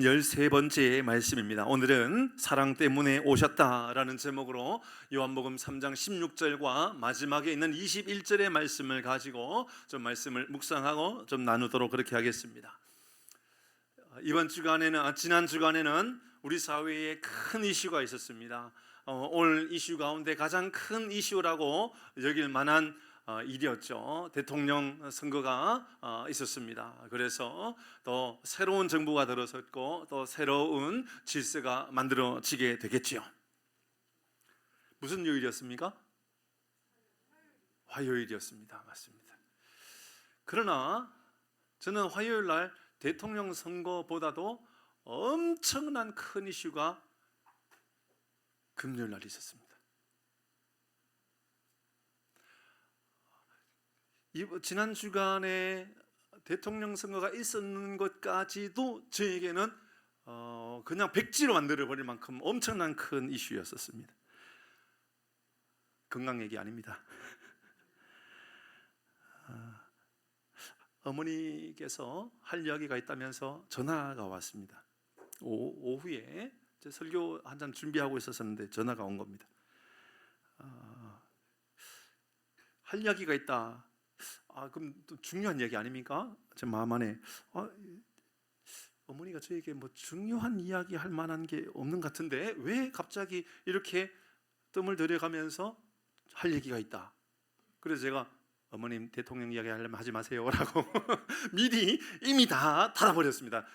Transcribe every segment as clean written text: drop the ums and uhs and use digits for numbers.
요한복음 13번째 말씀입니다. 오늘은 사랑 때문에 오셨다라는 제목으로 요한복음 3장 16절과 마지막에 있는 21절의 말씀을 가지고 좀 말씀을 묵상하고 좀 나누도록 그렇게 하겠습니다. 지난 주간에는 우리 사회에 큰 이슈가 있었습니다. 올 이슈 가운데 가장 큰 이슈라고 여길 만한 일이었죠. 대통령 선거가 있었습니다. 그래서 또 새로운 정부가 들어섰고 또 새로운 질서가 만들어지게 되겠지요. 무슨 요일이었습니까? 화요일이었습니다. 맞습니다. 그러나 저는 화요일 날 대통령 선거보다도 엄청난 큰 이슈가 금요일 날 있었습니다. 지난 주간에 대통령 선거가 있었는 것까지도 저에게는 그냥 백지로 만들어버릴 만큼 엄청난 큰 이슈였었습니다. 건강 얘기 아닙니다. 어머니께서 할 이야기가 있다면서 전화가 왔습니다. 오후에 설교 한잔 준비하고 있었는데 전화가 온 겁니다. 할 이야기가 있다. 그럼 또 중요한 얘기 아닙니까? 제 마음 안에 어머니가 저에게 뭐 중요한 이야기 할 만한 게 없는 것 같은데 왜 갑자기 이렇게 뜸을 들여가면서 할 얘기가 있다. 그래서 제가 어머님 대통령 이야기 하려면 하지 마세요라고 미리 이미 다 닫아버렸습니다.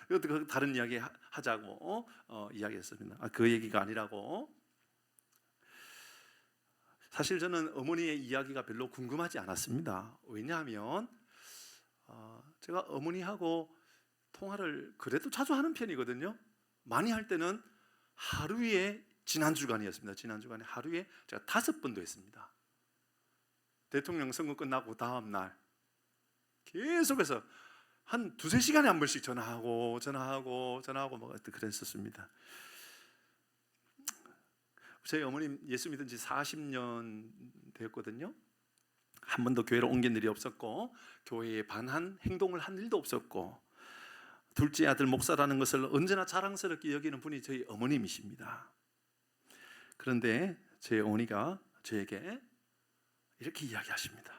다른 이야기 하자고 이야기했습니다. 그 얘기가 아니라고. 사실 저는 어머니의 이야기가 별로 궁금하지 않았습니다. 왜냐하면 제가 어머니하고 통화를 그래도 자주 하는 편이거든요. 많이 할 때는 하루에 지난 주간이었습니다. 지난 주간에 하루에 제가 5번도 했습니다. 대통령 선거 끝나고 다음 날 계속해서 한 2-3시간에 한 번씩 전화하고 뭐 그랬었습니다. 저희 어머님 예수 믿은 지 40년 되었거든요. 한 번도 교회를 옮긴 일이 없었고 교회에 반한 행동을 한 일도 없었고 둘째 아들 목사라는 것을 언제나 자랑스럽게 여기는 분이 저희 어머님이십니다. 그런데 저희 어머니가 저에게 이렇게 이야기하십니다.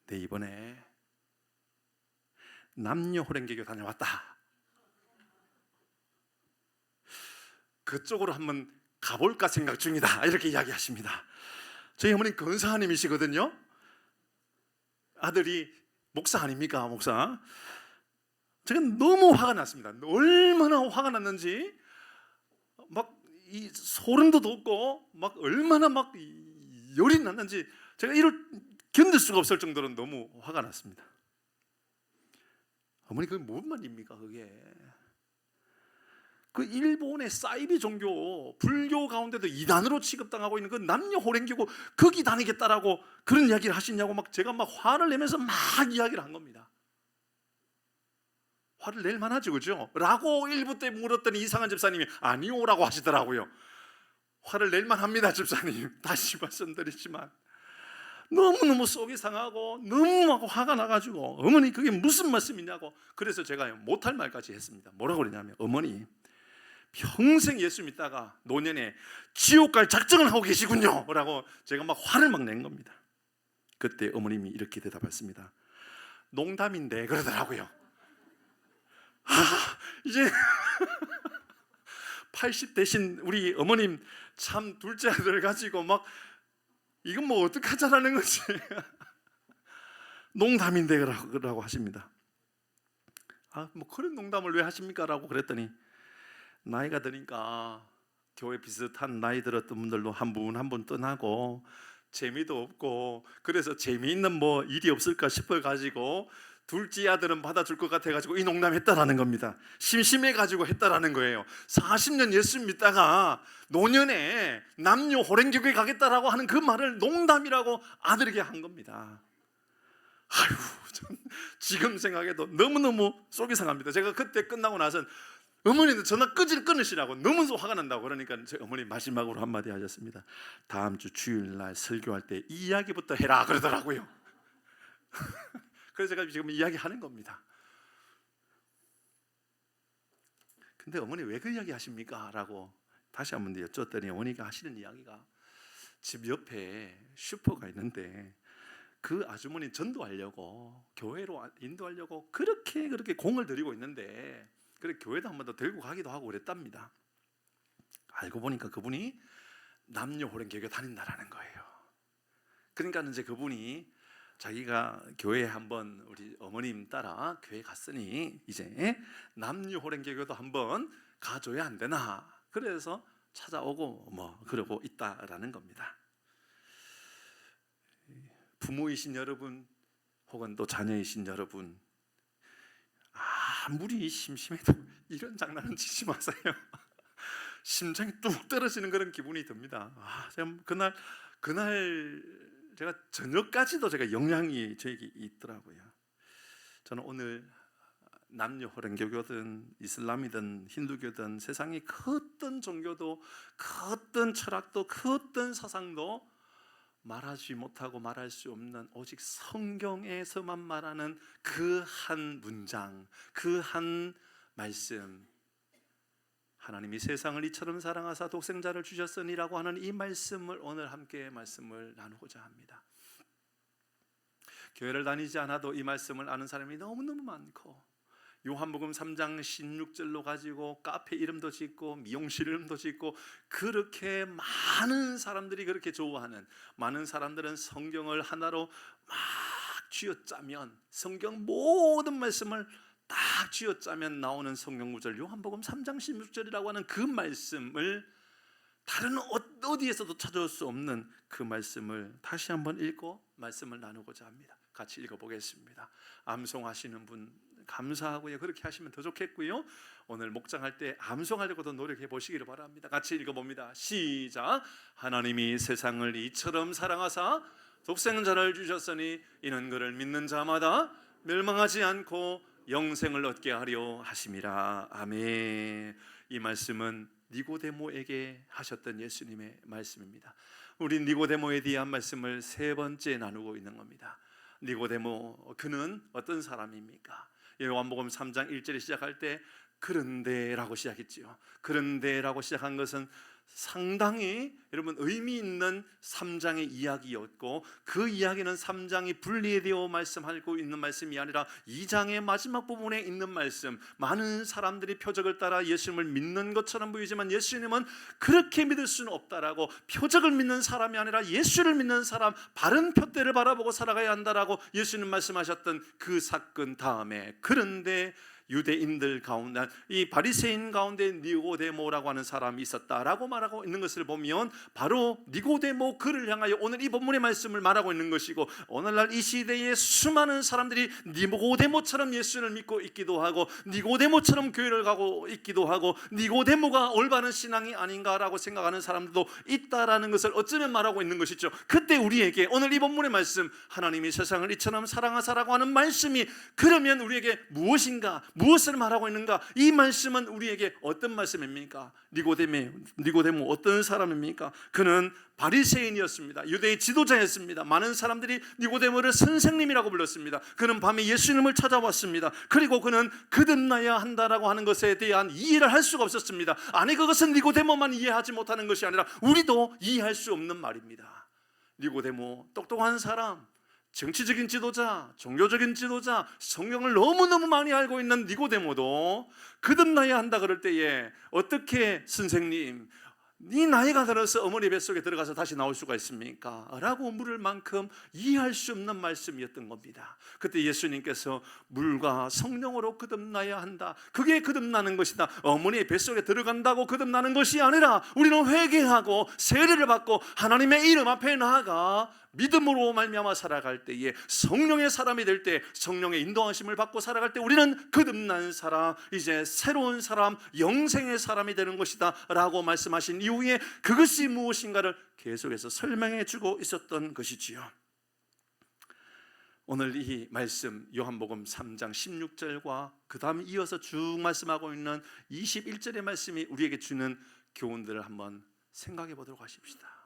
내 이번에 남녀 호랭개교 다녀왔다. 그쪽으로 한번 가볼까 생각 중이다. 이렇게 이야기하십니다. 저희 어머니 권사님이시거든요. 아들이 목사 아닙니까? 목사. 제가 너무 화가 났습니다. 얼마나 화가 났는지 막 이 소름도 돋고 막 얼마나 막 열이 났는지 제가 이를 견딜 수가 없을 정도로 너무 화가 났습니다. 어머니 그게 뭔 말입니까? 그게 그 일본의 사이비 종교 불교 가운데도 이단으로 취급당하고 있는 그 남녀 호랭교고 거기 다니겠다라고 그런 이야기를 하시냐고 막 제가 막 화를 내면서 막 이야기를 한 겁니다. 화를 낼 만하죠, 그죠? 라고 일부 때 물었더니 이상한 집사님이 아니오라고 하시더라고요. 화를 낼 만합니다, 집사님. 다시 말씀드리지만 너무너무 속이 상하고 너무 막 화가 나가지고 어머니 그게 무슨 말씀이냐고. 그래서 제가 못할 말까지 했습니다. 뭐라고 그러냐면 어머니 평생 예수 믿다가 노년에 지옥 갈 작정을 하고 계시군요 라고 제가 막 화를 막 낸 겁니다. 그때 어머님이 이렇게 대답했습니다. 농담인데 그러더라고요. 이제 80 대신 우리 어머님 참 둘째 아들 가지고 막 이건 뭐 어떡하자라는 거지. 농담인데 라고 하십니다. 뭐 그런 농담을 왜 하십니까? 라고 그랬더니 나이가 드니까 교회 비슷한 나이 들었던 분들도 한 분 떠나고 재미도 없고 그래서 재미있는 뭐 일이 없을까 싶어가지고 둘째 아들은 받아줄 것 같아가지고 이 농담했다라는 겁니다. 심심해가지고 했다라는 거예요. 40년 예수 믿다가 노년에 남녀 호랭교회 가겠다라고 하는 그 말을 농담이라고 아들에게 한 겁니다. 아유, 지금 생각해도 너무너무 속이 상합니다. 제가 그때 끝나고 나선 어머니는 전화 끊으시라고 너무 화가 난다고 그러니까 저희 어머니 마지막으로 한마디 하셨습니다. 다음 주 주일날 설교할 때 이 이야기부터 해라 그러더라고요. 그래서 제가 지금 이야기하는 겁니다. 근데 어머니 왜 그 이야기 하십니까? 라고 다시 한번 여쭈었더니 어머니가 하시는 이야기가 집 옆에 슈퍼가 있는데 그 아주머니 전도하려고 교회로 인도하려고 그렇게 공을 들이고 있는데 그래 교회도 한 번 더 들고 가기도 하고 그랬답니다. 알고 보니까 그분이 남녀 호랭교회 다닌다라는 거예요. 그러니까 이제 그분이 자기가 교회에 한번 우리 어머님 따라 교회 갔으니 이제 남녀 호랭교회도 한번 가줘야 안 되나, 그래서 찾아오고 뭐 그러고 있다라는 겁니다. 부모이신 여러분 혹은 또 자녀이신 여러분, 아무리 심심해도 이런 장난은 치지 마세요. 심장이 뚝 떨어지는 그런 기분이 듭니다. 그날 제가 저녁까지도 제가 영향이 저에게 있더라고요. 저는 오늘 남녀 호랭교교든 이슬람이든 힌두교든 세상의 그 어떤 종교도 그 어떤 철학도 그 어떤 사상도 말하지 못하고 말할 수 없는 오직 성경에서만 말하는 그 한 문장, 그 한 말씀, 하나님이 세상을 이처럼 사랑하사 독생자를 주셨으니라고 하는 이 말씀을 오늘 함께 말씀을 나누고자 합니다. 교회를 다니지 않아도 이 말씀을 아는 사람이 너무너무 많고, 요한복음 3장 16절로 가지고 카페 이름도 짓고 미용실 이름도 짓고 그렇게 많은 사람들이 그렇게 좋아하는, 많은 사람들은 성경을 하나로 막 쥐어짜면 성경 모든 말씀을 딱 쥐어짜면 나오는 성경 구절 요한복음 3장 16절이라고 하는 그 말씀을 다른 어디에서도 찾아올 수 없는 그 말씀을 다시 한번 읽고 말씀을 나누고자 합니다. 같이 읽어보겠습니다. 암송하시는 분 감사하고요. 그렇게 하시면 더 좋겠고요. 오늘 목장할 때 암송하려고도 노력해 보시기를 바랍니다. 같이 읽어봅니다. 시작. 하나님이 세상을 이처럼 사랑하사 독생자를 주셨으니 이는 그를 믿는 자마다 멸망하지 않고 영생을 얻게 하려 하심이라. 아멘. 이 말씀은 니고데모에게 하셨던 예수님의 말씀입니다. 우리 니고데모에 대한 말씀을 세 번째 나누고 있는 겁니다. 니고데모, 그는 어떤 사람입니까? 요한복음 3장 1절에 시작할 때 그런데라고 시작했지요. 그런데라고 시작한 것은 상당히 여러분 의미 있는 3장의 이야기였고, 그 이야기는 3장이 분리되어 말씀하고 있는 말씀이 아니라 2장의 마지막 부분에 있는 말씀. 많은 사람들이 표적을 따라 예수님을 믿는 것처럼 보이지만 예수님은 그렇게 믿을 수는 없다라고, 표적을 믿는 사람이 아니라 예수를 믿는 사람, 바른 표대를 바라보고 살아가야 한다라고 예수님 말씀하셨던 그 사건 다음에, 그런데 유대인들 가운데, 이 바리새인 가운데 니고데모라고 하는 사람이 있었다라고 말하고 있는 것을 보면 바로 니고데모 그를 향하여 오늘 이 본문의 말씀을 말하고 있는 것이고, 오늘날 이 시대에 수많은 사람들이 니고데모처럼 예수를 믿고 있기도 하고 니고데모처럼 교회를 가고 있기도 하고 니고데모가 올바른 신앙이 아닌가라고 생각하는 사람들도 있다라는 것을 어쩌면 말하고 있는 것이죠. 그때 우리에게 오늘 이 본문의 말씀, 하나님이 세상을 이처럼 사랑하사라고 하는 말씀이 그러면 우리에게 무엇인가, 무엇을 말하고 있는가? 이 말씀은 우리에게 어떤 말씀입니까? 니고데모 어떤 사람입니까? 그는 바리새인이었습니다. 유대의 지도자였습니다. 많은 사람들이 니고데모를 선생님이라고 불렀습니다. 그는 밤에 예수님을 찾아왔습니다. 그리고 그는 거듭나야 한다라고 하는 것에 대한 이해를 할 수가 없었습니다. 아니, 그것은 니고데모만 이해하지 못하는 것이 아니라 우리도 이해할 수 없는 말입니다. 니고데모, 똑똑한 사람, 정치적인 지도자, 종교적인 지도자, 성경을 너무너무 많이 알고 있는 니고데모도 거듭나야 한다 그럴 때에 어떻게 선생님, 네 나이가 들어서 어머니 뱃속에 들어가서 다시 나올 수가 있습니까? 라고 물을 만큼 이해할 수 없는 말씀이었던 겁니다. 그때 예수님께서 물과 성령으로 거듭나야 한다, 그게 거듭나는 것이다. 어머니의 뱃속에 들어간다고 거듭나는 것이 아니라 우리는 회개하고 세례를 받고 하나님의 이름 앞에 나아가 믿음으로 말미암아 살아갈 때에, 성령의 사람이 될 때, 성령의 인도하심을 받고 살아갈 때 우리는 거듭난 사람, 이제 새로운 사람, 영생의 사람이 되는 것이다 라고 말씀하신 이후에 그것이 무엇인가를 계속해서 설명해 주고 있었던 것이지요. 오늘 이 말씀 요한복음 3장 16절과 그 다음 이어서 쭉 말씀하고 있는 21절의 말씀이 우리에게 주는 교훈들을 한번 생각해 보도록 하십시다.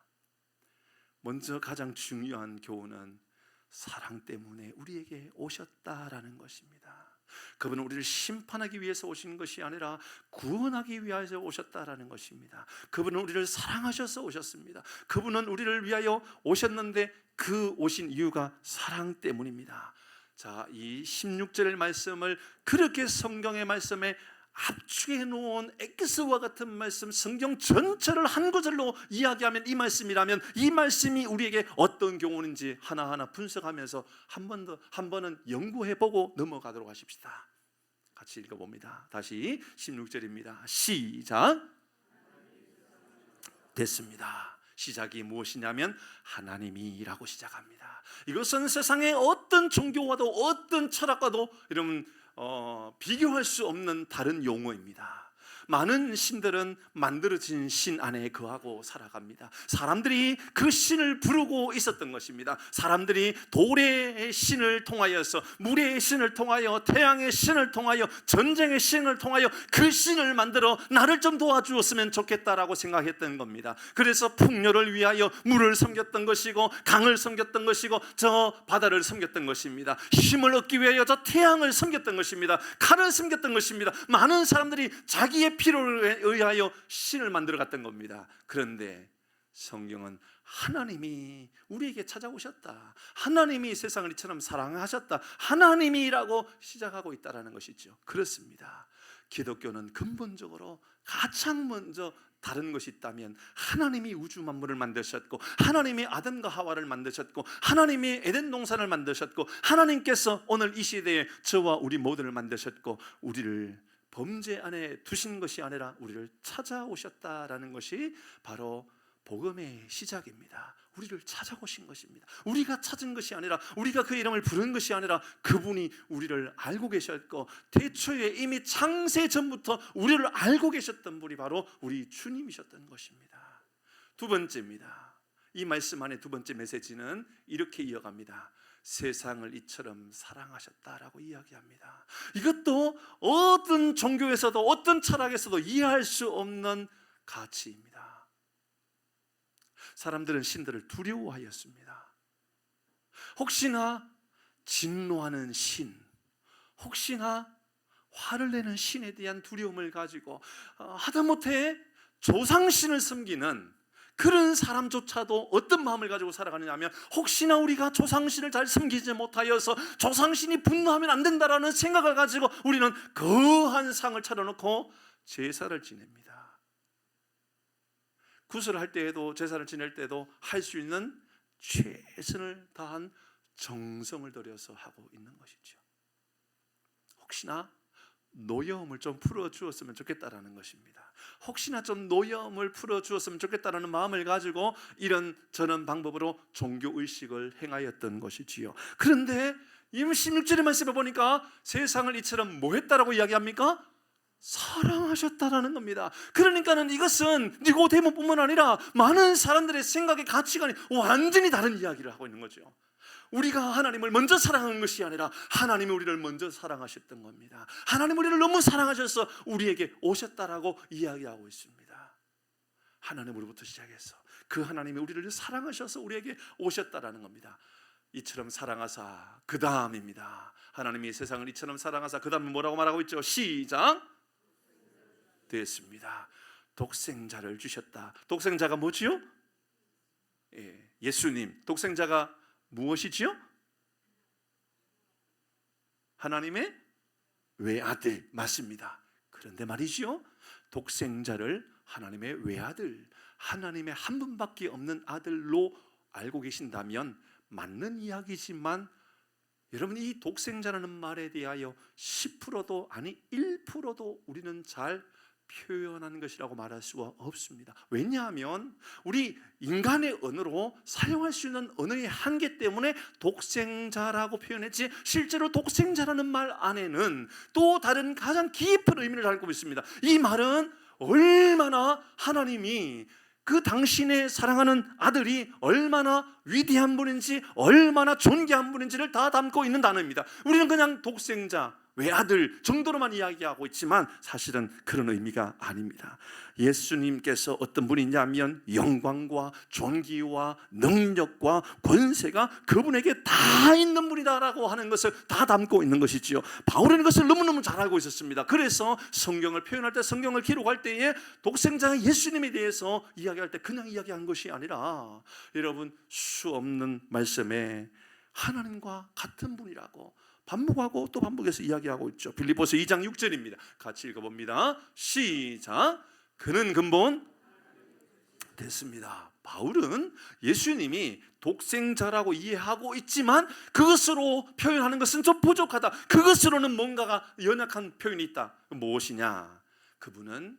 먼저 가장 중요한 교훈은 사랑 때문에 우리에게 오셨다라는 것입니다. 그분은 우리를 심판하기 위해서 오신 것이 아니라 구원하기 위하여 오셨다라는 것입니다. 그분은 우리를 사랑하셔서 오셨습니다. 그분은 우리를 위하여 오셨는데 그 오신 이유가 사랑 때문입니다. 자, 이 16절의 말씀을 그렇게 성경의 말씀에 압축해 놓은 엑스와 같은 말씀, 성경 전체를 한 구절로 이야기하면 이 말씀이라면 이 말씀이 우리에게 어떤 교훈인지 하나하나 분석하면서 한 번은 연구해보고 넘어가도록 하십시다. 같이 읽어봅니다. 다시 16절입니다. 시작. 됐습니다. 시작이 무엇이냐면 하나님이라고 시작합니다. 이것은 세상의 어떤 종교와도 어떤 철학과도 여러분 비교할 수 없는 다른 용어입니다. 많은 신들은 만들어진 신 안에 거하고 살아갑니다. 사람들이 그 신을 부르고 있었던 것입니다. 사람들이 돌의 신을 통하여서, 물의 신을 통하여, 태양의 신을 통하여, 전쟁의 신을 통하여 그 신을 만들어 나를 좀 도와주었으면 좋겠다라고 생각했던 겁니다. 그래서 풍요를 위하여 물을 섬겼던 것이고, 강을 섬겼던 것이고, 저 바다를 섬겼던 것입니다. 힘을 얻기 위하여 저 태양을 섬겼던 것입니다. 칼을 섬겼던 것입니다. 많은 사람들이 자기의 필요에 의하여 신을 만들어 갔던 겁니다. 그런데 성경은 하나님이 우리에게 찾아오셨다, 하나님이 세상을 이처럼 사랑하셨다, 하나님이라고 시작하고 있다는 것이죠. 그렇습니다. 기독교는 근본적으로 가장 먼저 다른 것이 있다면 하나님이 우주 만물을 만드셨고, 하나님이 아담과 하와를 만드셨고, 하나님이 에덴 동산을 만드셨고, 하나님께서 오늘 이 시대에 저와 우리 모두를 만드셨고, 우리를 범죄 안에 두신 것이 아니라 우리를 찾아오셨다라는 것이 바로 복음의 시작입니다. 우리를 찾아오신 것입니다. 우리가 찾은 것이 아니라, 우리가 그 이름을 부른 것이 아니라 그분이 우리를 알고 계셨고, 태초에 이미 창세 전부터 우리를 알고 계셨던 분이 바로 우리 주님이셨던 것입니다. 두 번째입니다. 이 말씀 안에 두 번째 메시지는 이렇게 이어갑니다. 세상을 이처럼 사랑하셨다라고 이야기합니다. 이것도 어떤 종교에서도 어떤 철학에서도 이해할 수 없는 가치입니다. 사람들은 신들을 두려워하였습니다. 혹시나 진노하는 신, 혹시나 화를 내는 신에 대한 두려움을 가지고 하다못해 조상신을 섬기는 그런 사람조차도 어떤 마음을 가지고 살아가느냐 하면, 혹시나 우리가 조상신을 잘 섬기지 못하여서 조상신이 분노하면 안 된다라는 생각을 가지고 우리는 거한 상을 차려놓고 제사를 지냅니다. 구슬을 할 때에도, 제사를 지낼 때도 할 수 있는 최선을 다한 정성을 들여서 하고 있는 것이죠. 혹시나 노여움을 좀 풀어주었으면 좋겠다라는 것입니다. 혹시나 좀 노여움을 풀어주었으면 좋겠다는 마음을 가지고 이런 저런 방법으로 종교의식을 행하였던 것이지요. 그런데 이 16절의 말씀을 보니까 세상을 이처럼 뭐 했다라고 이야기합니까? 사랑하셨다라는 겁니다. 그러니까는 이것은 니고데모뿐만 아니라 많은 사람들의 생각의 가치관이 완전히 다른 이야기를 하고 있는 거죠. 우리가 하나님을 먼저 사랑한 것이 아니라 하나님이 우리를 먼저 사랑하셨던 겁니다. 하나님 우리를 너무 사랑하셔서 우리에게 오셨다라고 이야기하고 있습니다. 하나님으로부터 시작해서 그 하나님이 우리를 사랑하셔서 우리에게 오셨다라는 겁니다. 이처럼 사랑하사 그 다음입니다. 하나님이 세상을 이처럼 사랑하사 그 다음은 뭐라고 말하고 있죠? 시작. 됐습니다. 독생자를 주셨다. 독생자가 뭐지요? 예수님. 독생자가 무엇이지요? 하나님의 외아들. 맞습니다. 그런데 말이지요, 독생자를 하나님의 외아들, 하나님의 한 분밖에 없는 아들로 알고 계신다면 맞는 이야기지만, 여러분 이 독생자라는 말에 대하여 10%도 아니 1%도 우리는 잘 표현한 것이라고 말할 수가 없습니다. 왜냐하면 우리 인간의 언어로 사용할 수 있는 언어의 한계 때문에 독생자라고 표현했지, 실제로 독생자라는 말 안에는 또 다른 가장 깊은 의미를 담고 있습니다. 이 말은 얼마나 하나님이 그 당신의 사랑하는 아들이 얼마나 위대한 분인지, 얼마나 존귀한 분인지를 다 담고 있는 단어입니다. 우리는 그냥 독생자, 외아들 정도로만 이야기하고 있지만 사실은 그런 의미가 아닙니다. 예수님께서 어떤 분이냐면 영광과 존귀와 능력과 권세가 그분에게 다 있는 분이다라고 하는 것을 다 담고 있는 것이지요. 바울은 이것을 너무너무 잘 알고 있었습니다. 그래서 성경을 표현할 때, 성경을 기록할 때에 독생자 예수님에 대해서 이야기할 때 그냥 이야기한 것이 아니라 여러분 수 없는 말씀에 하나님과 같은 분이라고 반복하고 또 반복해서 이야기하고 있죠. 빌립보서 2장 6절입니다. 같이 읽어봅니다. 시작. 그는 근본 됐습니다. 바울은 예수님이 독생자라고 이해하고 있지만 그것으로 표현하는 것은 좀 부족하다. 그것으로는 뭔가가 연약한 표현이 있다. 무엇이냐? 그분은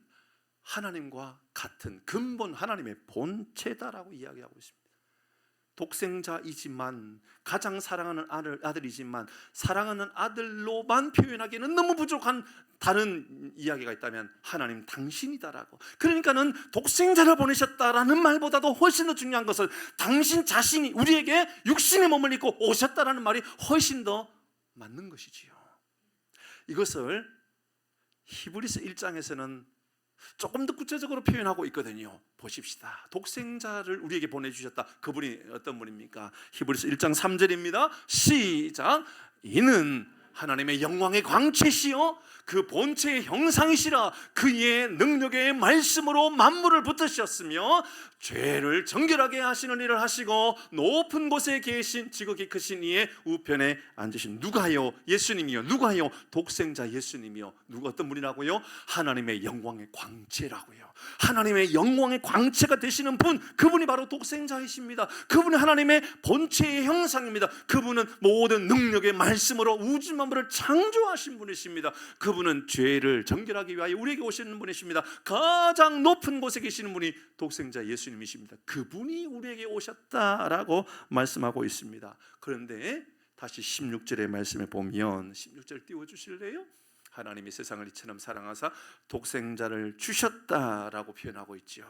하나님과 같은 근본 하나님의 본체다라고 이야기하고 있습니다. 독생자이지만 가장 사랑하는 아들이지만 사랑하는 아들로만 표현하기에는 너무 부족한 다른 이야기가 있다면 하나님 당신이다라고. 그러니까는 독생자를 보내셨다라는 말보다도 훨씬 더 중요한 것은 당신 자신이 우리에게 육신의 몸을 입고 오셨다라는 말이 훨씬 더 맞는 것이지요. 이것을 히브리서 1장에서는 조금 더 구체적으로 표현하고 있거든요. 보십시다. 독생자를 우리에게 보내주셨다. 그분이 어떤 분입니까? 히브리서 1장 3절입니다. 시작. 이는 하나님의 영광의 광채시요 그 본체의 형상이시라. 그의 능력의 말씀으로 만물을 붙드셨으며 죄를 정결하게 하시는 일을 하시고 높은 곳에 계신 지극히 크신 이의 우편에 앉으신 누가요? 예수님이요. 누가요? 독생자 예수님이요. 누가 어떤 분이라고요? 하나님의 영광의 광채라고요. 하나님의 영광의 광채가 되시는 분, 그분이 바로 독생자이십니다. 그분은 하나님의 본체의 형상입니다. 그분은 모든 능력의 말씀으로 우주 만물을 창조하신 분이십니다. 그분은 죄를 정결하기 위하여 우리에게 오시는 분이십니다. 가장 높은 곳에 계시는 분이 독생자 예수님이십니다. 그분이 우리에게 오셨다라고 말씀하고 있습니다. 그런데 다시 16절의 말씀에 보면 16절 띄워주실래요? 하나님이 세상을 이처럼 사랑하사 독생자를 주셨다라고 표현하고 있죠.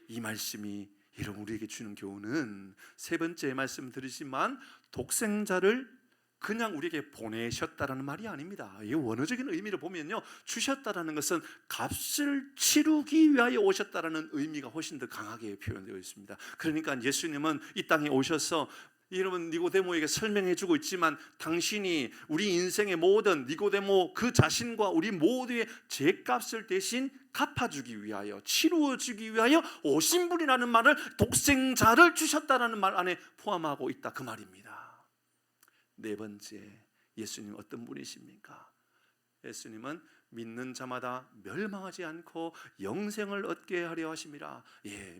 이 말씀이 여러분 우리에게 주는 교훈은 세 번째 말씀 드리지만 독생자를 그냥 우리에게 보내셨다라는 말이 아닙니다. 이 원어적인 의미를 보면요, 주셨다라는 것은 값을 치르기 위하여 오셨다라는 의미가 훨씬 더 강하게 표현되어 있습니다. 그러니까 예수님은 이 땅에 오셔서 여러분 니고데모에게 설명해 주고 있지만 당신이 우리 인생의 모든 니고데모 그 자신과 우리 모두의 죄값을 대신 갚아주기 위하여 치루어주기 위하여 오신 분이라는 말을 독생자를 주셨다라는 말 안에 포함하고 있다 그 말입니다. 네 번째, 예수님 어떤 분이십니까? 예수님은 믿는 자마다 멸망하지 않고 영생을 얻게 하려 하심이라.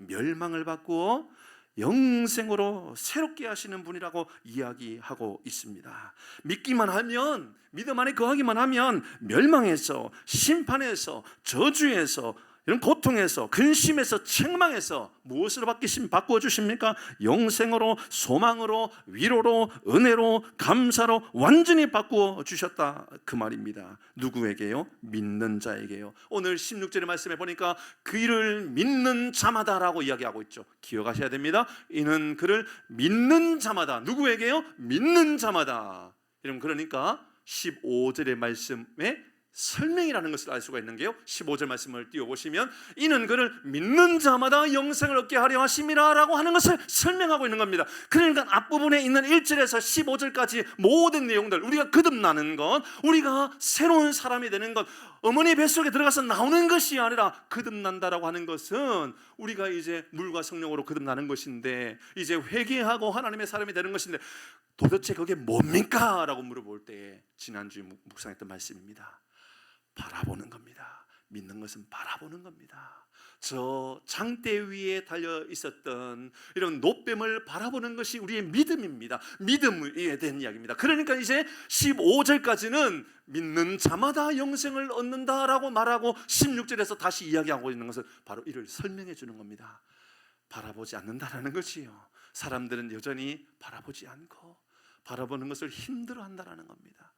멸망을 받고 영생으로 새롭게 하시는 분이라고 이야기하고 있습니다. 믿기만 하면, 믿음 안에 거하기만 하면 멸망에서, 심판에서, 저주에서, 이런 고통에서, 근심에서, 책망에서 무엇으로 바꾸어 주십니까? 영생으로, 소망으로, 위로로, 은혜로, 감사로 완전히 바꾸어 주셨다 그 말입니다. 누구에게요? 믿는 자에게요. 오늘 16절의 말씀에 보니까 그를 믿는 자마다라고 이야기하고 있죠. 기억하셔야 됩니다. 이는 그를 믿는 자마다. 누구에게요? 믿는 자마다. 여러분 그러니까 15절의 말씀에 설명이라는 것을 알 수가 있는 게요, 15절 말씀을 띄워보시면 이는 그를 믿는 자마다 영생을 얻게 하려 하심이라 라고 하는 것을 설명하고 있는 겁니다. 그러니까 앞부분에 있는 1절에서 15절까지 모든 내용들, 우리가 거듭나는 것, 우리가 새로운 사람이 되는 것, 어머니 뱃속에 들어가서 나오는 것이 아니라 거듭난다라고 하는 것은 우리가 이제 물과 성령으로 거듭나는 것인데, 이제 회개하고 하나님의 사람이 되는 것인데 도대체 그게 뭡니까? 라고 물어볼 때 지난주에 묵상했던 말씀입니다. 바라보는 겁니다. 믿는 것은 바라보는 겁니다. 저 장대 위에 달려 있었던 이런 노뱀을 바라보는 것이 우리의 믿음입니다. 믿음에 대한 이야기입니다. 그러니까 이제 15절까지는 믿는 자마다 영생을 얻는다라고 말하고 16절에서 다시 이야기하고 있는 것은 바로 이를 설명해 주는 겁니다. 바라보지 않는다라는 것이요, 사람들은 여전히 바라보지 않고 바라보는 것을 힘들어한다라는 겁니다.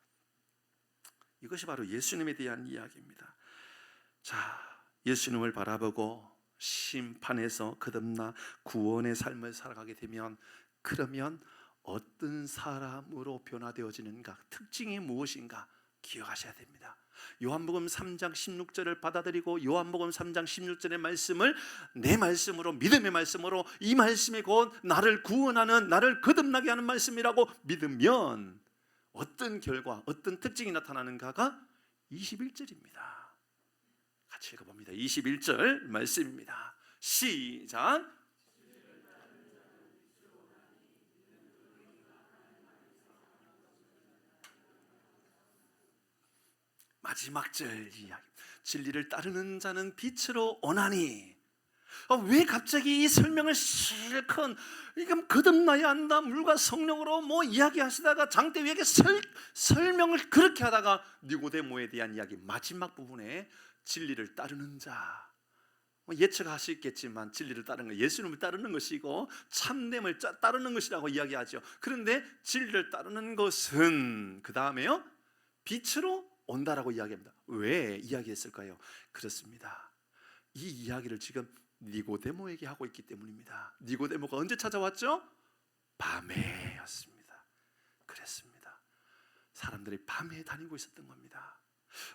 이것이 바로 예수님에 대한 이야기입니다. 자, 예수님을 바라보고 심판에서 거듭나 구원의 삶을 살아가게 되면, 그러면 어떤 사람으로 변화되어지는가? 특징이 무엇인가? 기억하셔야 됩니다. 요한복음 3장 16절을 받아들이고 요한복음 3장 16절의 말씀을 내 말씀으로, 믿음의 말씀으로, 이 말씀이 곧 나를 구원하는, 나를 거듭나게 하는 말씀이라고 믿으면 어떤 결과, 어떤 특징이 나타나는가가 21절입니다. 같이 읽어봅니다. 21절 말씀입니다. 시작. 마지막 절 이야기. 진리를 따르는 자는 빛으로 오나니. 왜 갑자기 이 설명을 실컷 이건 거듭나야 한다, 물과 성령으로 뭐 이야기하시다가 장대 위에게 설명을 그렇게 하다가 니고데모에 대한 이야기 마지막 부분에 진리를 따르는 자, 예측하시겠지만 진리를 따르는 것, 예수님을 따르는 것이고 참됨을 따르는 것이라고 이야기하죠. 그런데 진리를 따르는 것은 그 다음에요 빛으로 온다라고 이야기합니다. 왜 이야기했을까요? 그렇습니다. 이 이야기를 지금 니고데모에게 하고 있기 때문입니다. 니고데모가 언제 찾아왔죠? 밤에였습니다. 그랬습니다. 사람들이 밤에 다니고 있었던 겁니다.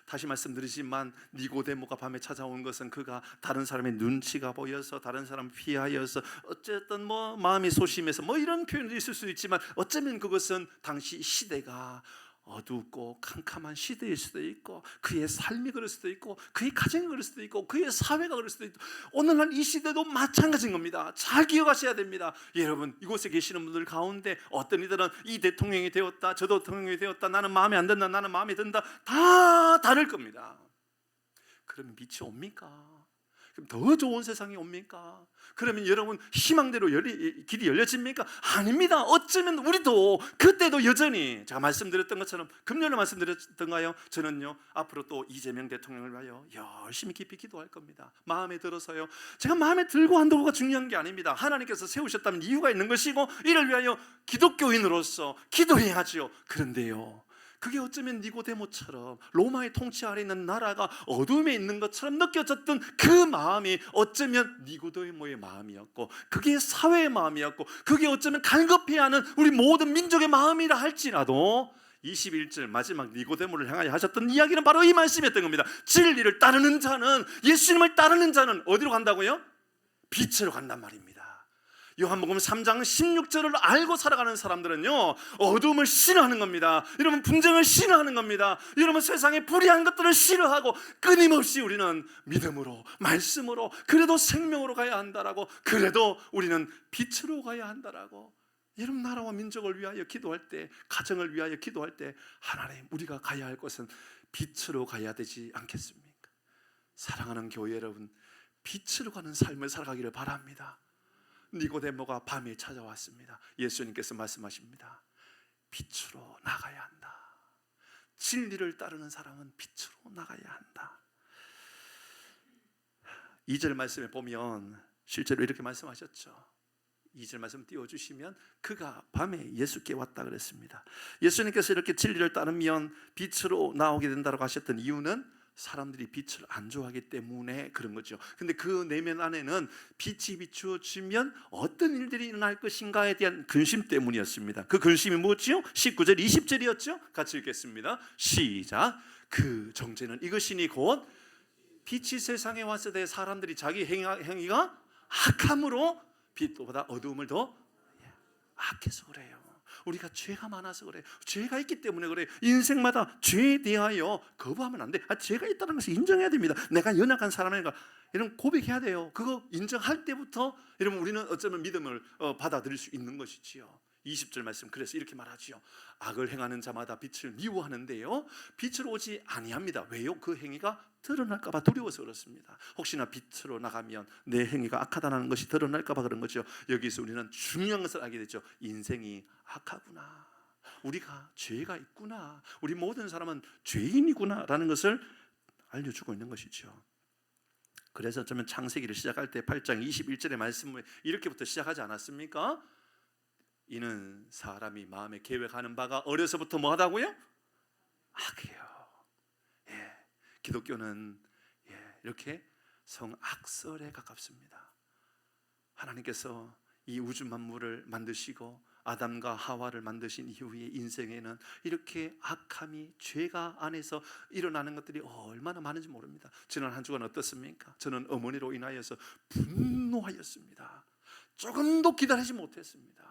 다시 말씀드리지만 니고데모가 밤에 찾아온 것은 그가 다른 사람의 눈치가 보여서, 다른 사람을 피하여서, 어쨌든 뭐 마음이 소심해서 뭐 이런 표현도 있을 수 있지만 어쩌면 그것은 당시 시대가 어둡고 캄캄한 시대일 수도 있고, 그의 삶이 그럴 수도 있고, 그의 가정이 그럴 수도 있고, 그의 사회가 그럴 수도 있고, 오늘날 이 시대도 마찬가지인 겁니다. 잘 기억하셔야 됩니다. 여러분, 이곳에 계시는 분들 가운데 어떤 이들은 이 대통령이 되었다, 저 대통령이 되었다, 나는 마음에 안 든다, 나는 마음에 든다, 다 다를 겁니다. 그러면 빛이 옵니까? 그럼 더 좋은 세상이 옵니까? 그러면 여러분 희망대로 길이 열려집니까? 아닙니다. 어쩌면 우리도 그때도 여전히 제가 말씀드렸던 것처럼, 금년에 말씀드렸던가요? 저는요 앞으로 또 이재명 대통령을 위하여 열심히 깊이 기도할 겁니다. 마음에 들어서요. 제가 마음에 들고 안 들고가 중요한 게 아닙니다. 하나님께서 세우셨다면 이유가 있는 것이고, 이를 위하여 기독교인으로서 기도해야죠. 그런데요, 그게 어쩌면 니고데모처럼 로마의 통치 아래 있는 나라가 어둠에 있는 것처럼 느껴졌던 그 마음이 어쩌면 니고데모의 마음이었고, 그게 사회의 마음이었고, 그게 어쩌면 갈급해야 하는 우리 모든 민족의 마음이라 할지라도 21절 마지막 니고데모를 향하여 하셨던 이야기는 바로 이 말씀이었던 겁니다. 진리를 따르는 자는, 예수님을 따르는 자는 어디로 간다고요? 빛으로 간단 말입니다. 요한복음 3장 16절을 알고 살아가는 사람들은요 어둠을 싫어하는 겁니다. 여러분, 분쟁을 싫어하는 겁니다. 여러분, 세상의 불의한 것들을 싫어하고 끊임없이 우리는 믿음으로, 말씀으로, 그래도 생명으로 가야 한다라고, 그래도 우리는 빛으로 가야 한다라고. 여러분, 나라와 민족을 위하여 기도할 때, 가정을 위하여 기도할 때 하나님, 우리가 가야 할 곳은 빛으로 가야 되지 않겠습니까? 사랑하는 교회 여러분, 빛으로 가는 삶을 살아가기를 바랍니다. 니고데모가 밤에 찾아왔습니다. 예수님께서 말씀하십니다. 빛으로 나가야 한다. 진리를 따르는 사람은 빛으로 나가야 한다. 2절 말씀에 보면 실제로 이렇게 말씀하셨죠. 2절 말씀 띄워주시면 그가 밤에 예수께 왔다 그랬습니다. 예수님께서 이렇게 진리를 따르면 빛으로 나오게 된다고 하셨던 이유는 사람들이 빛을 안 좋아하기 때문에 그런 거죠. 근데 그 내면 안에는 빛이 비추어지면 어떤 일들이 일어날 것인가에 대한 근심 때문이었습니다. 그 근심이 뭐지요? 19절 20절이었죠. 같이 읽겠습니다. 시작. 그 정죄는 이것이니 곧 빛이 세상에 왔을 때 사람들이 자기 행위가 악함으로 빛보다 어두움을 더 악해서 그래요. 우리가 죄가 많아서 그래. 죄가 있기 때문에 그래. 인생마다 죄에 대하여 거부하면 안 돼. 죄가 있다는 것을 인정해야 됩니다. 내가 연약한 사람이니까 이런 고백해야 돼요. 그거 인정할 때부터 여러분 우리는 어쩌면 믿음을 받아들일 수 있는 것이지요. 20절 말씀, 그래서 이렇게 말하지요. 악을 행하는 자마다 빛을 미워하는데요 빛으로 오지 아니합니다. 왜요? 그 행위가 드러날까 봐 두려워서 그렇습니다. 혹시나 빛으로 나가면 내 행위가 악하다는 것이 드러날까 봐 그런 거죠. 여기서 우리는 중요한 것을 알게 되죠. 인생이 악하구나, 우리가 죄가 있구나, 우리 모든 사람은 죄인이구나 라는 것을 알려주고 있는 것이죠. 그래서 어쩌면 창세기를 시작할 때 8장 21절의 말씀을 이렇게부터 시작하지 않았습니까? 이는 사람이 마음에 계획하는 바가 어려서부터 뭐 하다고요? 악해요. 기독교는 이렇게 성악설에 가깝습니다. 하나님께서 이 우주 만물을 만드시고 아담과 하와를 만드신 이후에 인생에는 이렇게 악함이, 죄가 안에서 일어나는 것들이 얼마나 많은지 모릅니다. 지난 한 주간 어떻습니까? 저는 어머니로 인하여서 분노하였습니다. 조금도 기다리지 못했습니다.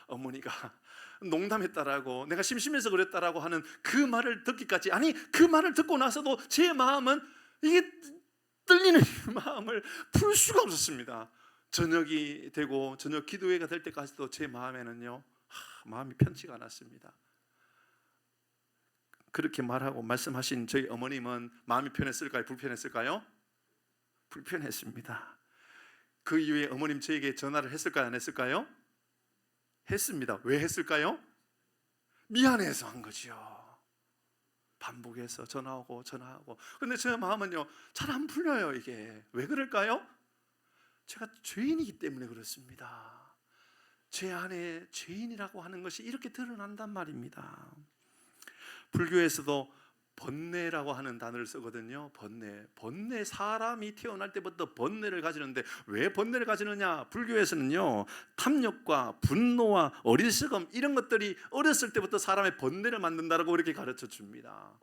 어머니가 농담했다라고, 내가 심심해서 그랬다라고 하는 그 말을 듣기까지, 아니 그 말을 듣고 나서도 제 마음은, 이게 떨리는 마음을 풀 수가 없었습니다. 저녁이 되고 저녁 기도회가 될 때까지도 제 마음에는요, 마음이 편치가 않았습니다. 그렇게 말하고 말씀하신 저희 어머님은 마음이 편했을까요? 불편했을까요? 불편했습니다. 그 이후에 어머님 저에게 전화를 했을까요? 안 했을까요? 했습니다. 왜 했을까요? 미안해서 한 거죠. 반복해서 전화하고 전화하고. 근데 제 마음은요, 잘 안 풀려요. 이게 왜 그럴까요? 제가 죄인이기 때문에 그렇습니다. 제 안에 죄인이라고 하는 것이 이렇게 드러난단 말입니다. 불교에서도 번뇌라고 하는 단어를 쓰거든요. 번뇌, 사람이 태어날 때부터 번뇌를 가지는데 왜 번뇌를 가지느냐? 불교에서는요, 탐욕과 분노와 어리석음, 이런 것들이 어렸을 때부터 사람의 번뇌를 만든다라고 이렇게 가르쳐 줍니다.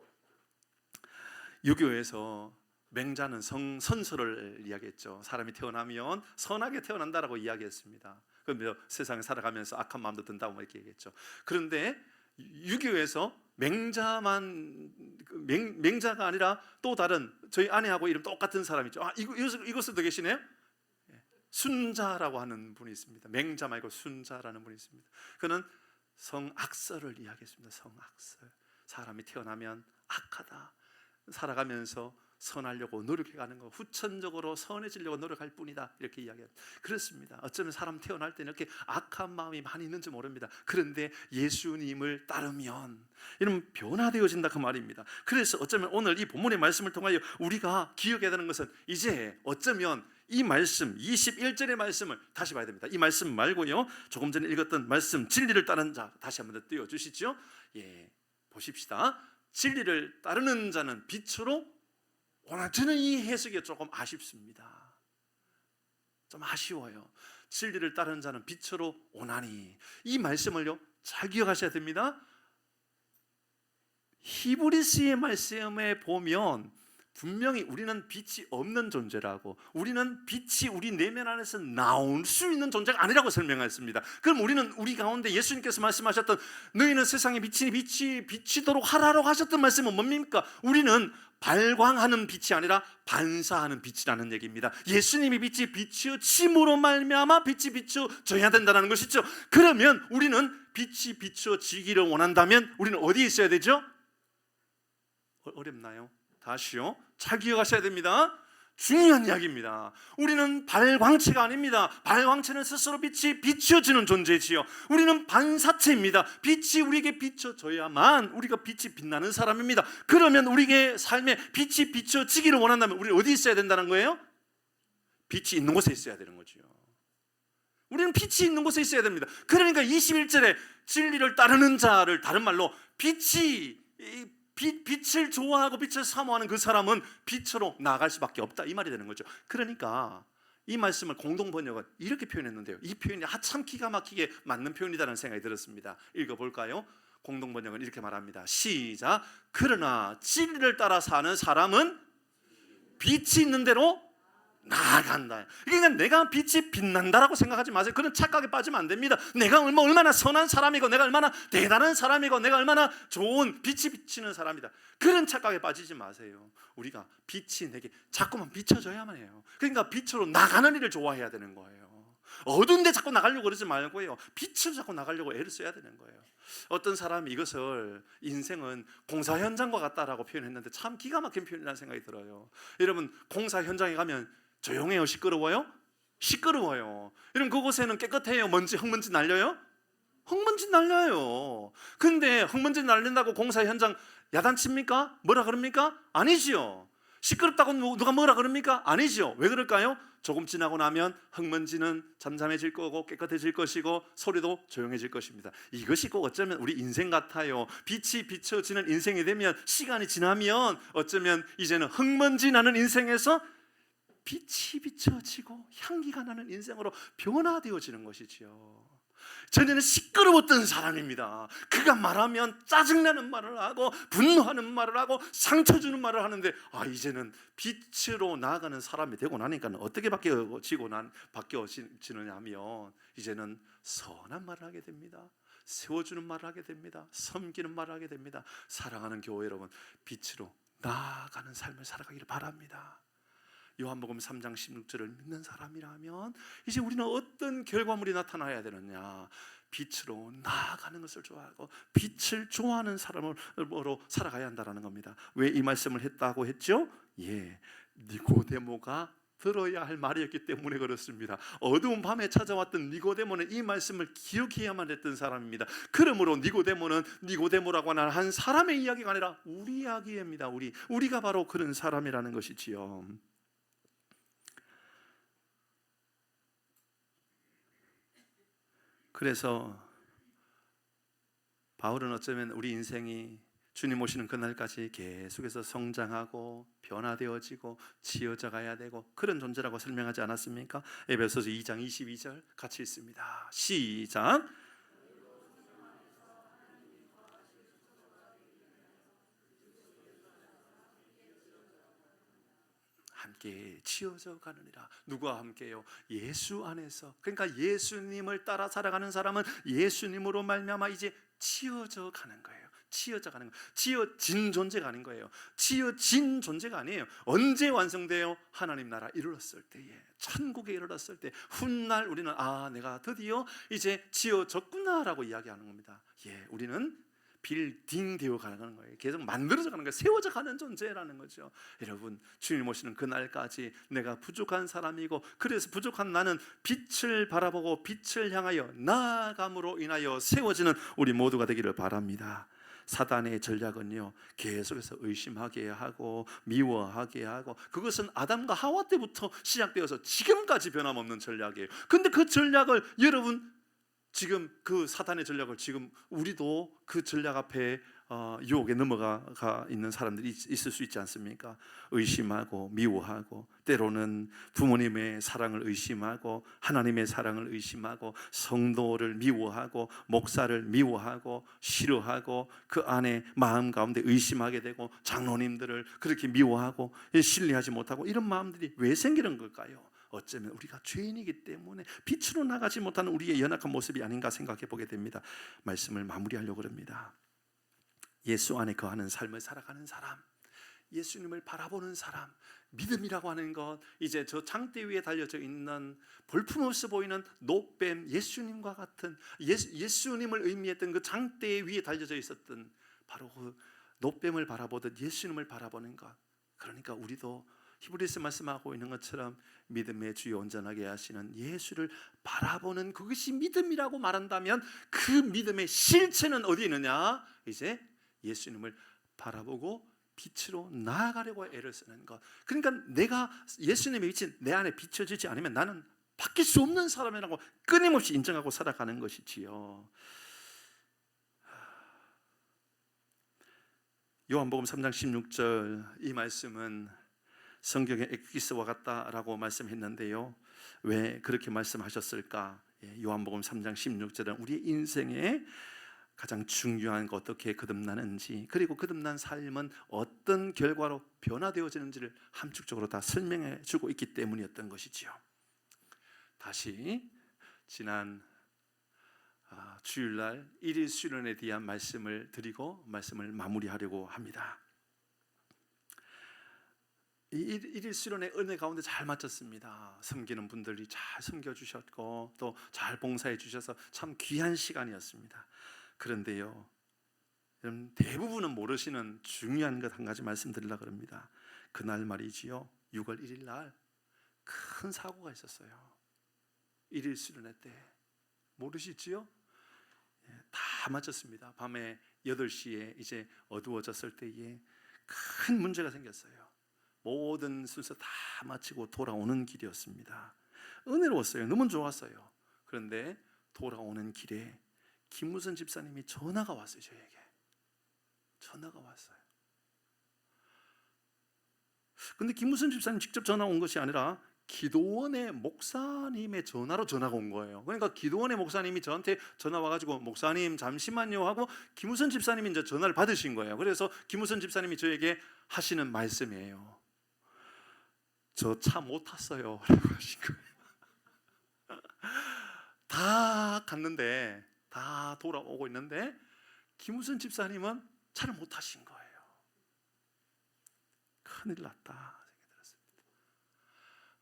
유교에서 맹자는 선설을 이야기했죠. 사람이 태어나면 선하게 태어난다라고 이야기했습니다. 그러면 세상에 살아가면서 악한 마음도 든다고 이렇게 얘기했죠. 그런데 유교에서 맹자가 아니라 또 다른, 저희 아내하고 이름 똑같은 사람이 있죠. 이곳에도 계시네요. 순자라고 하는 분이 있습니다. 맹자 말고 순자라는 분이 있습니다. 그는 성악설을 이야기했습니다. 성악설. 사람이 태어나면 악하다, 살아가면서 선하려고 노력해가는 거, 후천적으로 선해지려고 노력할 뿐이다, 이렇게 이야기합니다. 그렇습니다. 어쩌면 사람 태어날 때는 이렇게 악한 마음이 많이 있는지 모릅니다. 그런데 예수님을 따르면 이런 변화되어진다, 그 말입니다. 그래서 어쩌면 오늘 이 본문의 말씀을 통하여 우리가 기억해야 되는 것은, 이제 어쩌면 이 말씀 21절의 말씀을 다시 봐야 됩니다. 이 말씀 말고요, 조금 전에 읽었던 말씀, 진리를 따르는 자, 다시 한번 더 띄워주시죠. 보십시다. 진리를 따르는 자는 빛으로 오나, 저는 이 해석이 조금 아쉽습니다. 좀 아쉬워요. 진리를 따르는 자는 빛으로 오나니, 이 말씀을요 잘 기억하셔야 됩니다. 히브리서의 말씀에 보면 분명히 우리는 빛이 없는 존재라고, 우리는 빛이 우리 내면 안에서 나올 수 있는 존재가 아니라고 설명했습니다. 그럼 우리는 우리 가운데 예수님께서 말씀하셨던 너희는 세상의 빛이 비치도록 하라고 하셨던 말씀은 뭡니까? 우리는 발광하는 빛이 아니라 반사하는 빛이라는 얘기입니다. 예수님이 빛이 비추어짐으로 말미암아 빛이 비추어져야 된다는 것이죠. 그러면 우리는 빛이 비추어지기를 원한다면 우리는 어디에 있어야 되죠? 어렵나요? 다시요, 잘 기억하셔야 됩니다. 중요한 이야기입니다. 우리는 발광체가 아닙니다. 발광체는 스스로 빛이 비춰지는 존재지요. 우리는 반사체입니다. 빛이 우리에게 비춰져야만 우리가 빛이 빛나는 사람입니다. 그러면 우리의 삶에 빛이 비춰지기를 원한다면 우리는 어디 있어야 된다는 거예요? 빛이 있는 곳에 있어야 되는 거죠. 우리는 빛이 있는 곳에 있어야 됩니다. 그러니까 21절에 진리를 따르는 자를, 다른 말로 빛을 좋아하고 빛을 사모하는 그 사람은 빛으로 나아갈 수밖에 없다, 이 말이 되는 거죠. 그러니까 이 말씀을 공동 번역은 이렇게 표현했는데요, 이 표현이 참 기가 막히게 맞는 표현이라는 생각이 들었습니다. 읽어볼까요? 공동 번역은 이렇게 말합니다. 시작. 그러나 진리를 따라 사는 사람은 빛이 있는 대로 나아간다. 그러니까 내가 빛이 빛난다라고 생각하지 마세요. 그런 착각에 빠지면 안 됩니다. 내가 얼마나 선한 사람이고, 내가 얼마나 대단한 사람이고, 내가 얼마나 좋은 빛이 비치는 사람이다, 그런 착각에 빠지지 마세요. 우리가 빛이 내게 자꾸만 비춰져야만 해요. 그러니까 빛으로 나가는 일을 좋아해야 되는 거예요. 어두운 데 자꾸 나가려고 그러지 말고요, 빛으로 자꾸 나가려고 애를 써야 되는 거예요. 어떤 사람이 이것을 인생은 공사 현장과 같다라고 표현했는데 참 기가 막힌 표현이라는 생각이 들어요. 여러분, 공사 현장에 가면 조용해요? 시끄러워요? 시끄러워요. 여러분, 그곳에는 깨끗해요? 흙먼지 날려요? 흙먼지 날려요. 근데 흙먼지 날린다고 공사 현장 야단칩니까? 뭐라 그럽니까? 아니지요. 시끄럽다고 누가 뭐라 그럽니까? 아니지요. 왜 그럴까요? 조금 지나고 나면 흙먼지는 잠잠해질 거고 깨끗해질 것이고 소리도 조용해질 것입니다. 이것이 꼭 어쩌면 우리 인생 같아요. 빛이 비춰지는 인생이 되면, 시간이 지나면 어쩌면 이제는 흙먼지 나는 인생에서 빛이 비춰지고 향기가 나는 인생으로 변화되어지는 것이지요. 전에는 시끄러웠던 사람입니다. 그가 말하면 짜증나는 말을 하고 분노하는 말을 하고 상처 주는 말을 하는데 이제는 빛으로 나아가는 사람이 되고 나니까 어떻게 바뀌어지느냐 하면 이제는 선한 말을 하게 됩니다. 세워주는 말을 하게 됩니다. 섬기는 말을 하게 됩니다. 사랑하는 교회 여러분, 빛으로 나아가는 삶을 살아가기를 바랍니다. 요한복음 3장 16절을 믿는 사람이라면 이제 우리는 어떤 결과물이 나타나야 되느냐? 빛으로 나아가는 것을 좋아하고 빛을 좋아하는 사람으로 살아가야 한다는 겁니다. 왜 이 말씀을 했다고 했죠? 니고데모가 들어야 할 말이었기 때문에 그렇습니다. 어두운 밤에 찾아왔던 니고데모는 이 말씀을 기억해야만 했던 사람입니다. 그러므로 니고데모는 니고데모라고 하는 한 사람의 이야기가 아니라 우리 이야기입니다. 우리가 바로 그런 사람이라는 것이지요. 그래서 바울은 어쩌면 우리 인생이 주님 오시는 그날까지 계속해서 성장하고 변화되어지고 지어져 가야 되고 그런 존재라고 설명하지 않았습니까? 에베소서 2장 22절 같이 읽습니다. 시작. 함께 지어져 가느니라. 누구와 함께요? 예수 안에서. 그러니까 예수님을 따라 살아가는 사람은 예수님으로 말미암아 이제 지어져 가는 거예요. 지어져 가는 거예요. 지어진 존재가 아닌 거예요. 지어진 존재가 아니에요. 언제 완성돼요? 하나님 나라 이르렀을 때에, 천국에 이르렀을 때 훗날 우리는 내가 드디어 이제 지어졌구나라고 이야기하는 겁니다. 우리는 빌딩 되어 가는 거예요. 계속 만들어져 가는 거예요. 세워져 가는 존재라는 거죠. 여러분, 주님 오시는 그날까지 내가 부족한 사람이고, 그래서 부족한 나는 빛을 바라보고 빛을 향하여 나아감으로 인하여 세워지는 우리 모두가 되기를 바랍니다. 사단의 전략은요, 계속해서 의심하게 하고 미워하게 하고, 그것은 아담과 하와 때부터 시작되어서 지금까지 변함없는 전략이에요. 근데 그 전략을 여러분, 지금 그 사탄의 전략을 지금 우리도 그 전략 앞에 유혹에 넘어가 있는 사람들이 있을 수 있지 않습니까? 의심하고 미워하고, 때로는 부모님의 사랑을 의심하고 하나님의 사랑을 의심하고 성도를 미워하고 목사를 미워하고 싫어하고 그 안에 마음 가운데 의심하게 되고 장로님들을 그렇게 미워하고 신뢰하지 못하고, 이런 마음들이 왜 생기는 걸까요? 어쩌면 우리가 죄인이기 때문에 빛으로 나가지 못하는 우리의 연약한 모습이 아닌가 생각해 보게 됩니다. 말씀을 마무리하려고 합니다. 예수 안에 거하는 삶을 살아가는 사람, 예수님을 바라보는 사람, 믿음이라고 하는 것, 이제 저 장대 위에 달려져 있는 볼품없어 보이는 노뱀 예수님과 같은, 예수님을 의미했던 그 장대 위에 달려져 있었던 바로 그 노뱀을 바라보듯 예수님을 바라보는 것. 그러니까 우리도 히브리서 말씀하고 있는 것처럼 믿음의 주요 온전하게 하시는 예수를 바라보는 그것이 믿음이라고 말한다면, 그 믿음의 실체는 어디 있느냐? 이제 예수님을 바라보고 빛으로 나아가려고 애를 쓰는 것. 그러니까 내가 예수님의 빛이 내 안에 비춰지지 않으면 나는 바뀔 수 없는 사람이라고 끊임없이 인정하고 살아가는 것이지요. 요한복음 3장 16절, 이 말씀은 성경의 엑기스와 같다라고 말씀했는데요, 왜 그렇게 말씀하셨을까? 요한복음 3장 16절은 우리의 인생에 가장 중요한 것, 어떻게 거듭나는지, 그리고 거듭난 삶은 어떤 결과로 변화되어지는지를 함축적으로 다 설명해 주고 있기 때문이었던 것이지요. 다시 지난 주일날 일일 수련에 대한 말씀을 드리고 말씀을 마무리하려고 합니다. 이 일일 수련의 은혜 가운데 잘 마쳤습니다. 섬기는 분들이 잘 섬겨주셨고 또 잘 봉사해 주셔서 참 귀한 시간이었습니다. 그런데요, 여러분, 대부분은 모르시는 중요한 것 한 가지 말씀드리려고 합니다. 그날 말이지요, 6월 1일 날 큰 사고가 있었어요. 일일 수련회 때. 모르시지요? 다 마쳤습니다. 밤에 8시에 이제 어두워졌을 때에 큰 문제가 생겼어요. 모든 순서 다 마치고 돌아오는 길이었습니다. 은혜로웠어요. 너무 좋았어요. 그런데 돌아오는 길에 김무선 집사님이 전화가 왔어요. 저에게 전화가 왔어요. 근데 김무선 집사님 직접 전화 온 것이 아니라 기도원의 목사님의 전화로 전화가 온 거예요. 그러니까 기도원의 목사님이 저한테 전화 와가지고 목사님 잠시만요 하고 김우선 집사님이 이제 전화를 받으신 거예요. 그래서 김우선 집사님이 저에게 하시는 말씀이에요. 저 차 못 탔어요 라고 하신 거예요. 다 갔는데, 다 돌아오고 있는데 김우선 집사님은 차를 못 타신 거예요. 큰일 났다 생각이 들었습니다.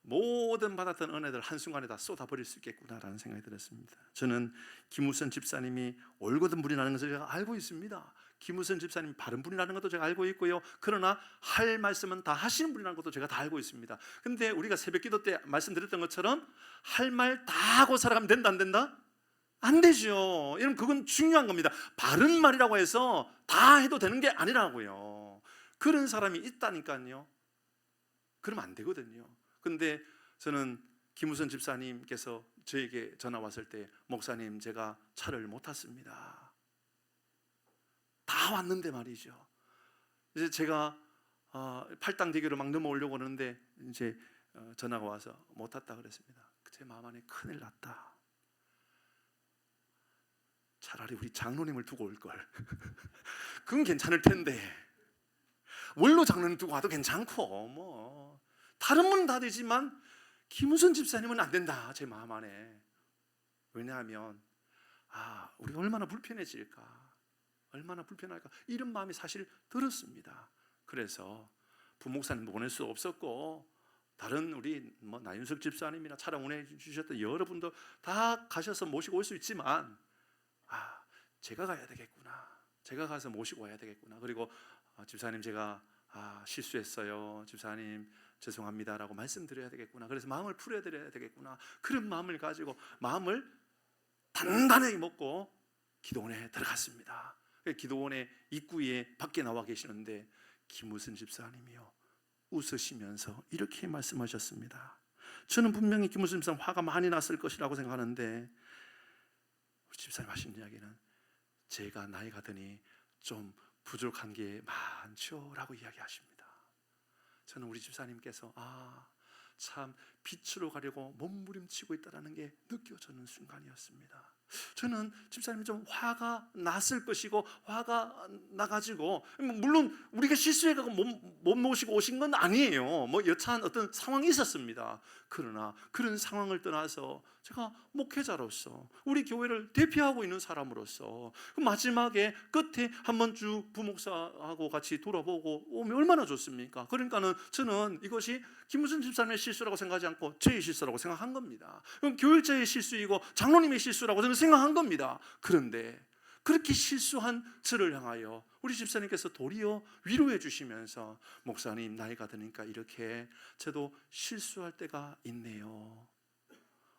모든 받았던 은혜들 한순간에 다 쏟아버릴 수 있겠구나라는 생각이 들었습니다. 저는 김우선 집사님이 올곧은 분이 라는 것을 제가 알고 있습니다. 김우선 집사님이 바른 분이라는 것도 제가 알고 있고요. 그러나 할 말씀은 다 하시는 분이라는 것도 제가 다 알고 있습니다. 근데 우리가 새벽기도 때 말씀드렸던 것처럼 할 말 다 하고 살아가면 된다 안 된다? 안 되죠. 여러분 그건 중요한 겁니다. 바른 말이라고 해서 다 해도 되는 게 아니라고요. 그런 사람이 있다니까요. 그러면 안 되거든요. 근데 저는 김우선 집사님께서 저에게 전화 왔을 때 목사님 제가 차를 못 탔습니다. 다 왔는데 말이죠. 이제 제가 팔당대교를 막 넘어오려고 하는데 이제 전화가 와서 못 탔다 그랬습니다. 제 마음 안에 큰일 났다. 차라리 우리 장로님을 두고 올 걸. 그건 괜찮을 텐데. 원로 장로님 두고 와도 괜찮고 뭐 다른 분은 다 되지만 김우선 집사님은 안 된다. 제 마음 안에. 왜냐하면 우리가 얼마나 불편해질까, 얼마나 불편할까 이런 마음이 사실 들었습니다. 그래서 부목사님 보낼 수 없었고 다른 우리 나윤석 집사님이나 차량 운행해 주셨던 여러분도 다 가셔서 모시고 올 수 있지만 제가 가야 되겠구나. 제가 가서 모시고 와야 되겠구나. 그리고 집사님 제가 실수했어요. 집사님 죄송합니다라고 말씀드려야 되겠구나. 그래서 마음을 풀어드려야 되겠구나. 그런 마음을 가지고 마음을 단단하게 먹고 기도원에 들어갔습니다. 기도원의 입구에 밖에 나와 계시는데 김우선 집사님이요 웃으시면서 이렇게 말씀하셨습니다. 저는 분명히 김우선 집사님 화가 많이 났을 것이라고 생각하는데 우리 집사님 하신 이야기는 제가 나이가 드니 좀 부족한 게 많죠 라고 이야기하십니다. 저는 우리 집사님께서 참 빛으로 가려고 몸부림치고 있다는 게 느껴지는 순간이었습니다. 저는 집사님이 좀 화가 났을 것이고 화가 나가지고 물론 우리가 실수해가고 못 모시고 오신 건 아니에요. 여차한 어떤 상황이 있었습니다. 그러나 그런 상황을 떠나서 제가 목회자로서 우리 교회를 대표하고 있는 사람으로서 마지막에 끝에 한번 쭉 부목사하고 같이 돌아보고 오면 얼마나 좋습니까? 그러니까는 저는 이것이 김우선 집사님의 실수라고 생각하지 않고 저의 실수라고 생각한 겁니다. 그럼 교회자의 실수이고 장로님의 실수라고 저는 생각한 겁니다. 그런데 그렇게 실수한 저를 향하여 우리 집사님께서 도리어 위로해 주시면서 목사님 나이가 드니까 이렇게 저도 실수할 때가 있네요.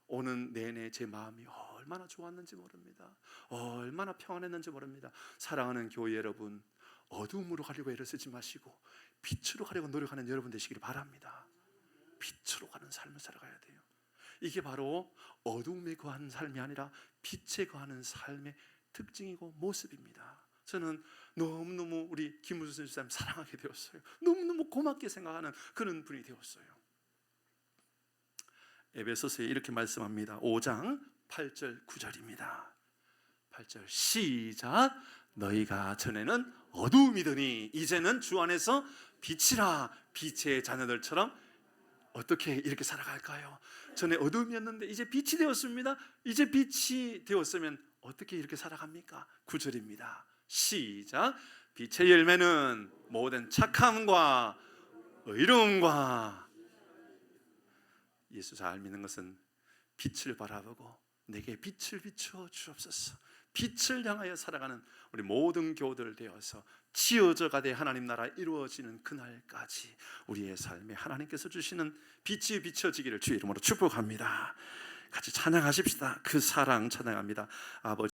오는 내내 제 마음이 얼마나 좋았는지 모릅니다. 얼마나 평안했는지 모릅니다. 사랑하는 교회 여러분, 어두움으로 가려고 애를 쓰지 마시고 빛으로 가려고 노력하는 여러분 되시길 바랍니다. 빛으로 가는 삶을 살아가야 돼요. 이게 바로 어두움에 거하는 삶이 아니라 빛에 거하는 삶의 특징이고 모습입니다. 저는 너무너무 우리 김우선 집사님 사랑하게 되었어요. 너무너무 고맙게 생각하는 그런 분이 되었어요. 에베소서에 이렇게 말씀합니다. 5장 8절 9절입니다. 8절 시작. 너희가 전에는 어두움이더니 이제는 주 안에서 빛이라. 빛의 자녀들처럼 어떻게 이렇게 살아갈까요? 전에 어두움이었는데 이제 빛이 되었습니다. 이제 빛이 되었으면 어떻게 이렇게 살아갑니까? 9절입니다. 시작. 빛의 열매는 모든 착함과 의로움과. 예수 잘 믿는 것은 빛을 바라보고 내게 빛을 비추어 주옵소서. 빛을 향하여 살아가는 우리 모든 교우들 되어서 지어져 가되 하나님 나라 이루어지는 그날까지 우리의 삶에 하나님께서 주시는 빛이 비춰지기를 주의 이름으로 축복합니다. 같이 찬양하십시다. 그 사랑 찬양합니다. 아버지